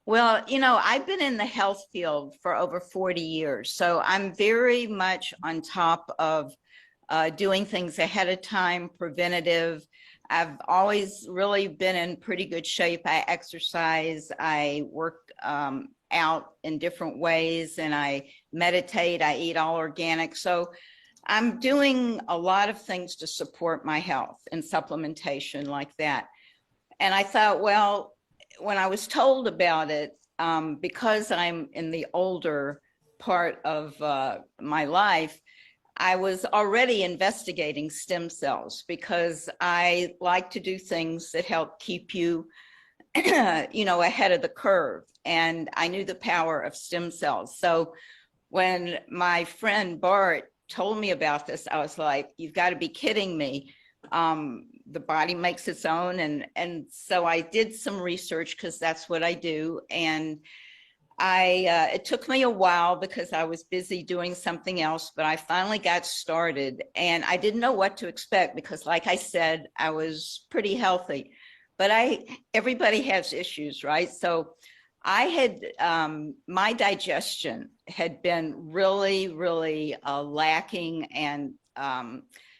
Well, I've been in the health field for over 40 years, so I'm very much on top of doing things ahead of time, preventative. I've always really been in pretty good shape. I exercise, I work out in different ways, and I meditate, I eat all organic. So I'm doing a lot of things to support my health and supplementation like that. And I thought, well, when I was told about it, because I'm in the older part of my life, I was already investigating stem cells because I like to do things that help keep you, ahead of the curve. And I knew the power of stem cells. So when my friend Bart told me about this, I was like, you've got to be kidding me. The body makes its own. And so I did some research because that's what I do. And it took me a while because I was busy doing something else, but I finally got started and I didn't know what to expect because, like I said, I was pretty healthy, but everybody has issues, right? So I had, my digestion had been really, really lacking and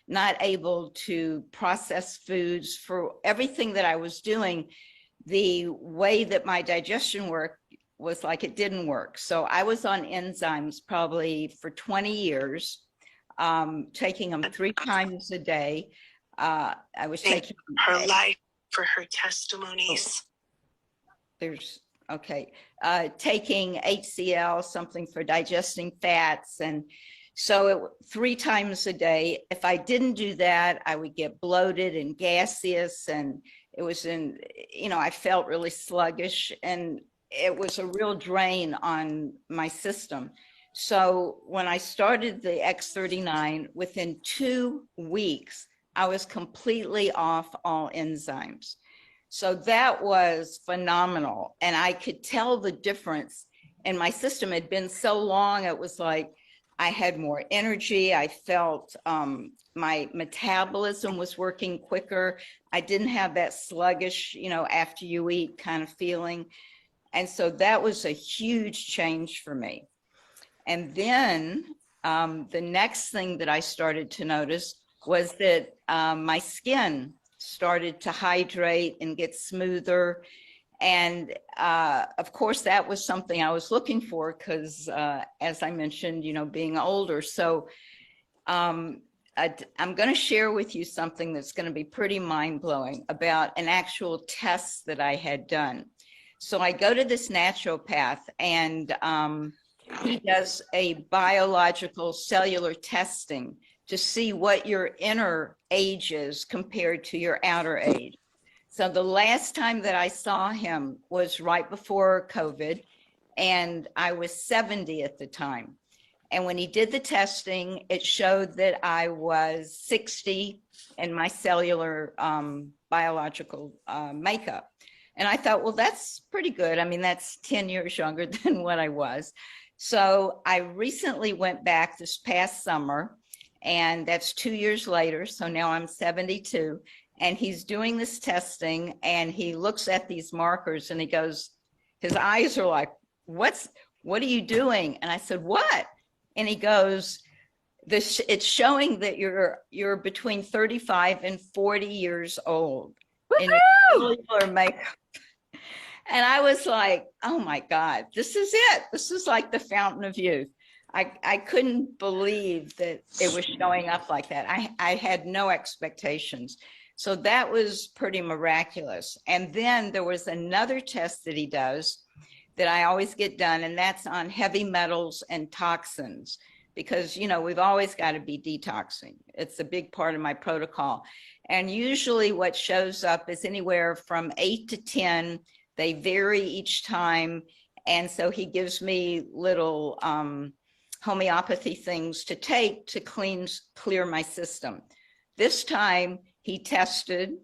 not able to process foods for everything that I was doing. The way that my digestion worked was like it didn't work. So I was on enzymes probably for 20 years, taking them 3 times a day. I was taking her life for her testimonies. Okay. Taking HCl, something for digesting fats. And so 3 times a day. If I didn't do that, I would get bloated and gaseous. And it was I felt really sluggish. And it was a real drain on my system. So when I started the X39, within 2 weeks, I was completely off all enzymes. So that was phenomenal. And I could tell the difference. And my system had been so long, it was like I had more energy. I felt my metabolism was working quicker. I didn't have that sluggish, after you eat kind of feeling. And so that was a huge change for me. And then the next thing that I started to notice was that my skin started to hydrate and get smoother. And of course, that was something I was looking for because, as I mentioned, being older. So I'm going to share with you something that's going to be pretty mind-blowing about an actual test that I had done. So I go to this naturopath and he does a biological cellular testing to see what your inner age is compared to your outer age. So the last time that I saw him was right before COVID, and I was 70 at the time. And when he did the testing, it showed that I was 60 in my cellular biological makeup. And I thought, well, that's pretty good. I mean, that's 10 years younger than what I was. So I recently went back this past summer, and that's 2 years later. So now I'm 72, and he's doing this testing, and he looks at these markers and he goes, his eyes are like, what are you doing? And I said, what? And he goes, it's showing that you're between 35 and 40 years old in your cellular makeup. And I was like, oh my God, this is it. This is like the fountain of youth. I couldn't believe that it was showing up like that. I had no expectations. So that was pretty miraculous. And then there was another test that he does that I always get done, and that's on heavy metals and toxins, because, we've always got to be detoxing. It's a big part of my protocol. And usually what shows up is anywhere from 8 to 10. They vary each time. And so he gives me little homeopathy things to take to clear my system. This time he tested,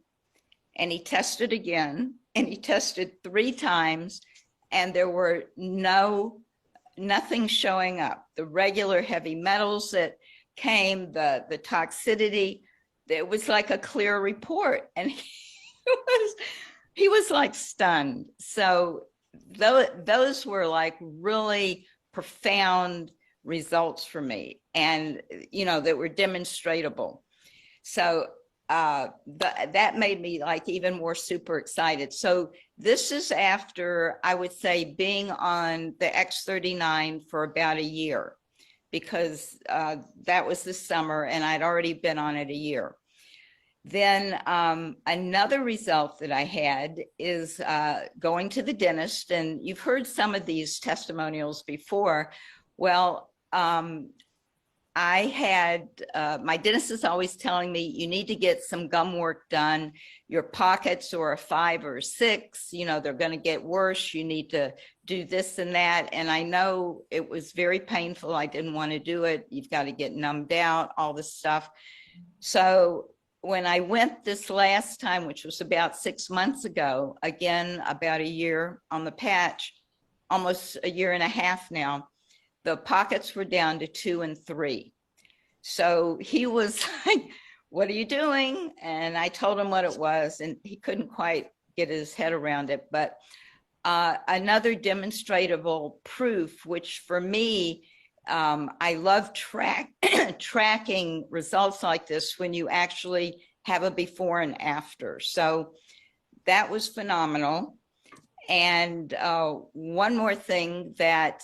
and he tested again, and he tested 3 times, and there were nothing showing up. The regular heavy metals that came, the toxicity, it was like a clear report, and he was like stunned. So those were like really profound results for me, and that were demonstratable. So that made me like even more super excited. So this is after, I would say, being on the X39 for about a year, because that was this summer and I'd already been on it a year. Then another result that I had is going to the dentist, and you've heard some of these testimonials before. Well, I had, my dentist is always telling me, you need to get some gum work done. Your pockets are a 5 or a 6, they're going to get worse. You need to do this and that. And I know it was very painful. I didn't want to do it. You've got to get numbed out, all this stuff. So when I went this last time, which was about 6 months ago, again, about a year on the patch, almost a year and a half now, the pockets were down to 2 and 3. So he was like, what are you doing? And I told him what it was, and he couldn't quite get his head around it. But another demonstrable proof, which for me, I love tracking results like this when you actually have a before and after. So that was phenomenal. And one more thing that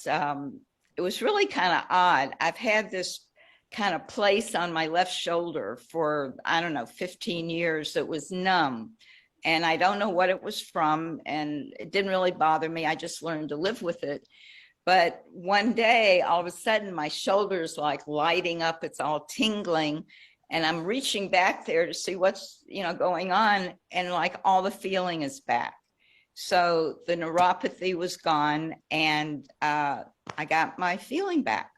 it was really kind of odd. I've had this kind of place on my left shoulder for, I don't know, 15 years that was numb. And I don't know what it was from, and it didn't really bother me. I just learned to live with it. But one day, all of a sudden, my shoulder's like lighting up. It's all tingling. And I'm reaching back there to see what's, going on. And like all the feeling is back. So the neuropathy was gone, and I got my feeling back.